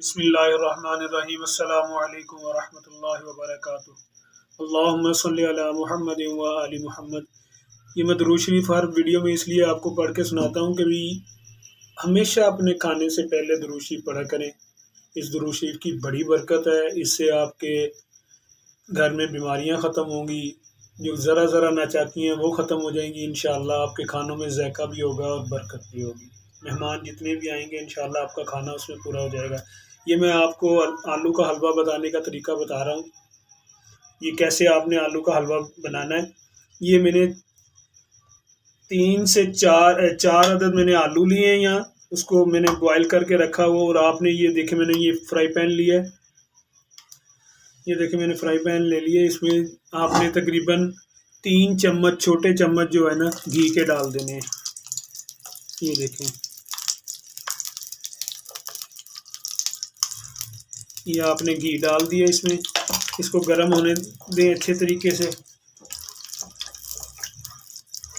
बिस्मिल्लाहिर्रहमानिर्रहीम अस्सलामु अलैकुम वरहमतुल्लाहि वबरकातुहू। अल्लाहुम्मा सल्लि अला मुहम्मदिन व आलि मुहम्मद। ये मैं दुरूद शरीफ हर वीडियो में इसलिए आपको पढ़ के सुनाता हूँ कि भी हमेशा अपने खाने से पहले दुरूद शरीफ पढ़ा करें। इस दुरूद शरीफ की बड़ी बरकत है, इससे आपके घर में बीमारियाँ ख़त्म होंगी, जो ज़रा ज़रा नाचाकी हैं वो ख़त्म हो जाएंगी। इंशाअल्लाह आपके खानों में ज़ायका भी होगा और बरकत भी होगी। मेहमान जितने भी आएंगे इंशाअल्लाह आपका खाना उसमें पूरा हो जाएगा। ये मैं आपको आलू का हलवा बनाने का तरीका बता रहा हूँ। ये कैसे आपने आलू का हलवा बनाना है। ये मैंने 3 से 4 अदद मैंने आलू लिए हैं, यहाँ उसको मैंने बॉयल करके रखा हुआ। और आपने ये देखे मैंने ये फ्राई पैन लिया है, ये देखे मैंने फ्राई पैन ले लिया। इसमें आपने तकरीबन 3 चम्मच छोटे चम्मच जो है ना घी के डाल देने हैं। ये देखें, ये आपने घी डाल दिया इसमें। इसको गर्म होने दें अच्छे तरीके से।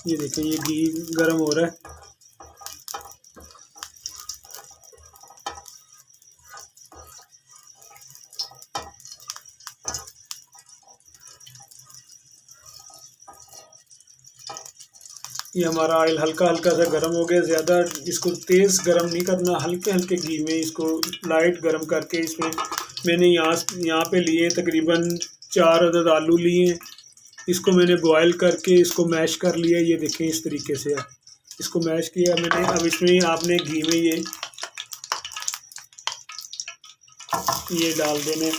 ये देखें ये घी गर्म हो रहा है। ये हमारा ऑयल हल्का हल्का सा गर्म हो गया। ज़्यादा इसको तेज़ गर्म नहीं करना, हल्के हल्के घी में इसको लाइट गर्म करके इसमें मैंने यहाँ पे लिए तकरीबन 4 अदद आलू लिए हैं। इसको मैंने बॉयल करके इसको मैश कर लिया। ये देखें इस तरीके से इसको मैश किया मैंने। अब इसमें आपने घी में ये डाल देने।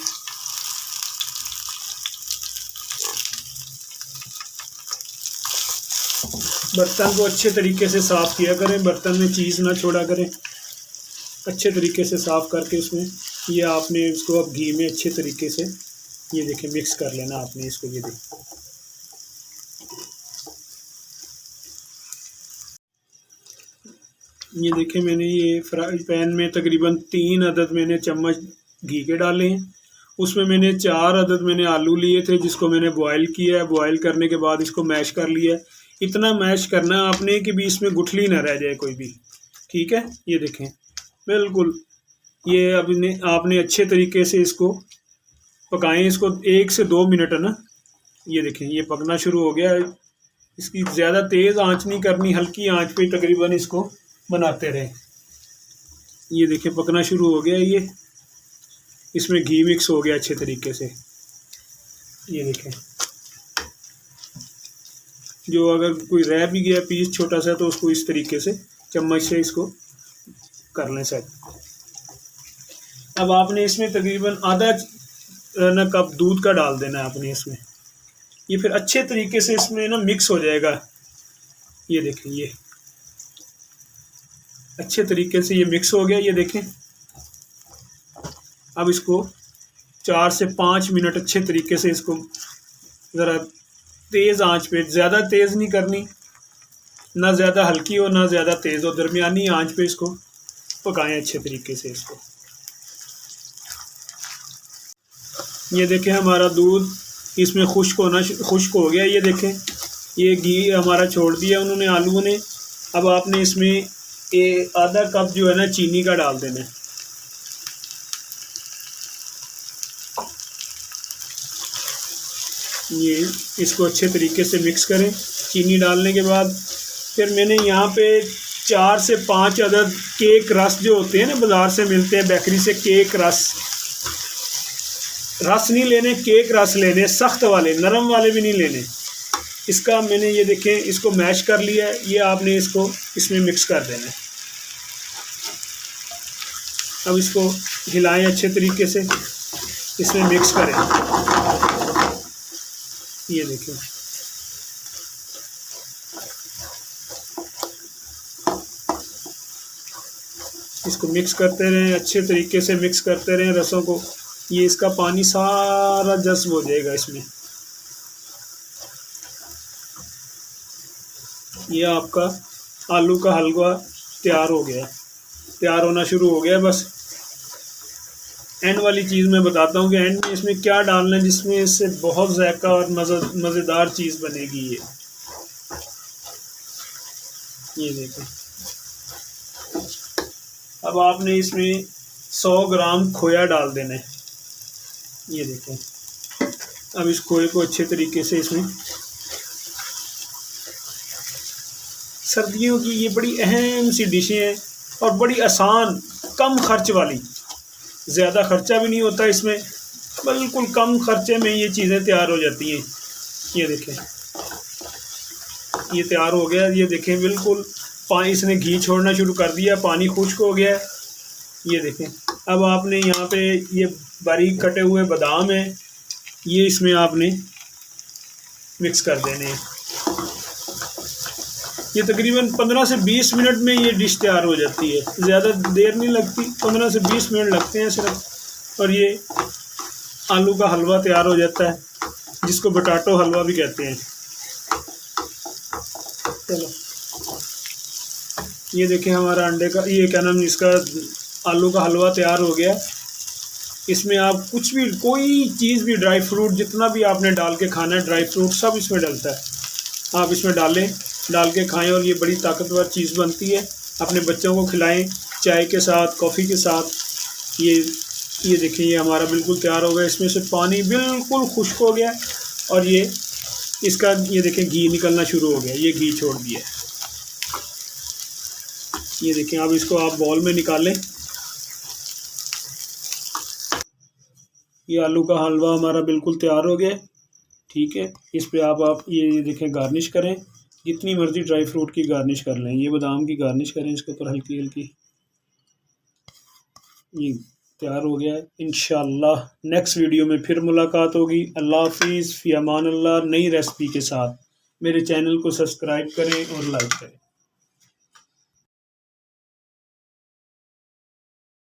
बर्तन को अच्छे तरीके से साफ़ किया करें, बर्तन में चीज़ ना छोड़ा करें। अच्छे तरीके से साफ़ करके इसमें ये आपने इसको अब घी में अच्छे तरीके से ये देखें मिक्स कर लेना आपने इसको। ये देखें मैंने ये फ्राई पैन में तकरीबन 3 अदद मैंने चम्मच घी के डाले हैं। उसमें मैंने 4 अदद मैंने आलू लिए थे जिसको मैंने बॉयल किया है। बॉयल करने के बाद इसको मैश कर लिया है। इतना मैश करना है आपने कि भी इसमें गुठली ना रह जाए कोई भी, ठीक है। ये देखें बिल्कुल ये अभी आपने अच्छे तरीके से इसको पकाएं। इसको 1 से 2 मिनट है ना। ये देखें ये पकना शुरू हो गया है। इसकी ज़्यादा तेज़ आंच नहीं करनी, हल्की आंच पे तकरीबन इसको बनाते रहें। ये देखें पकना शुरू हो गया। ये इसमें घी मिक्स हो गया अच्छे तरीके से। ये देखें जो अगर कोई रह भी गया पीस छोटा सा तो उसको इस तरीके से चम्मच से इसको कर लें सेट। अब आपने इसमें तकरीबन आधा ना कप दूध का डाल देना है आपने इसमें। ये फिर अच्छे तरीके से इसमें ना मिक्स हो जाएगा। ये देखें ये अच्छे तरीके से ये मिक्स हो गया। ये देखें अब इसको 4 से 5 मिनट अच्छे तरीके से इसको ज़रा तेज़ आंच पे, ज़्यादा तेज़ नहीं करनी, ना ज़्यादा हल्की हो ना ज़्यादा तेज़ हो, दरमियानी आंच पे इसको पकाएं अच्छे तरीके से इसको। ये देखें हमारा दूध इसमें खुश्क हो गया। ये देखें ये घी हमारा छोड़ दिया उन्होंने आलू ने। अब आपने इसमें आधा कप जो है ना चीनी का डाल देना है। ये इसको अच्छे तरीके से मिक्स करें। चीनी डालने के बाद फिर मैंने यहाँ पे 4 से 5 अदद केक रस जो होते हैं ना बाज़ार से मिलते हैं बेकरी से, केक रस नहीं लेने, केक रस लेने, सख्त वाले, नरम वाले भी नहीं लेने। इसका मैंने ये देखें इसको मैश कर लिया है। ये आपने इसको इसमें मिक्स कर देना है। अब इसको हिलाएं अच्छे तरीके से, इसमें मिक्स करें। ये देखें इसको मिक्स करते रहें, अच्छे तरीके से मिक्स करते रहें रसों को। ये इसका पानी सारा जज्ब हो जाएगा इसमें। ये आपका आलू का हलवा तैयार हो गया, तैयार होना शुरू हो गया। बस एंड वाली चीज़ मैं बताता हूँ कि एंड में इसमें क्या डालना है जिसमें इससे बहुत जायका और मज़ेदार चीज़ बनेगी। ये देखें अब आपने इसमें 100 ग्राम खोया डाल देना है। ये देखें, अब इस खोए को अच्छे तरीके से इसमें, सर्दियों की ये बड़ी अहम सी डिशें हैं और बड़ी आसान, कम खर्च वाली, ज़्यादा खर्चा भी नहीं होता इसमें, बिल्कुल कम खर्चे में ये चीज़ें तैयार हो जाती हैं। ये देखें, ये तैयार हो गया। ये देखें, बिल्कुल पानी, इसने घी छोड़ना शुरू कर दिया, पानी खुश्क हो गया है। ये देखें, अब आपने यहाँ पे ये बारीक कटे हुए बादाम हैं, ये इसमें आपने मिक्स कर देने हैं। ये तकरीबन 15 से 20 मिनट में ये डिश तैयार हो जाती है, ज़्यादा देर नहीं लगती, 15 से 20 मिनट लगते हैं सिर्फ, और ये आलू का हलवा तैयार हो जाता है, जिसको बटाटो हलवा भी कहते हैं। चलो, ये देखें, हमारा अंडे का, ये क्या नाम, इसका आलू का हलवा तैयार हो गया। इसमें आप कुछ भी, कोई चीज़ भी, ड्राई फ्रूट जितना भी आपने डाल के खाना है, ड्राई फ्रूट सब इसमें डलता है, आप इसमें डालें, डाल के खाएं, और ये बड़ी ताकतवर चीज़ बनती है। अपने बच्चों को खिलाएं चाय के साथ, कॉफ़ी के साथ। ये देखिए, ये हमारा बिल्कुल तैयार हो गया। इसमें से पानी बिल्कुल खुश्क हो गया और ये इसका, ये देखें, घी निकलना शुरू हो गया, ये घी छोड़ दिया। ये देखें, अब इसको आप बॉल में निकालें। ये आलू का हलवा हमारा बिल्कुल तैयार हो गया, ठीक है। इस पे आप ये देखें, गार्निश करें, जितनी मर्ज़ी ड्राई फ्रूट की गार्निश कर लें। ये बादाम की गार्निश करें इसके ऊपर हल्की हल्की। ये तैयार हो गया है। इंशाअल्लाह नेक्स्ट वीडियो में फिर मुलाकात होगी। अल्लाह हाफिज़, फ़ी अमान अल्लाह, नई रेसिपी के साथ। मेरे चैनल को सब्सक्राइब करें और लाइक करें।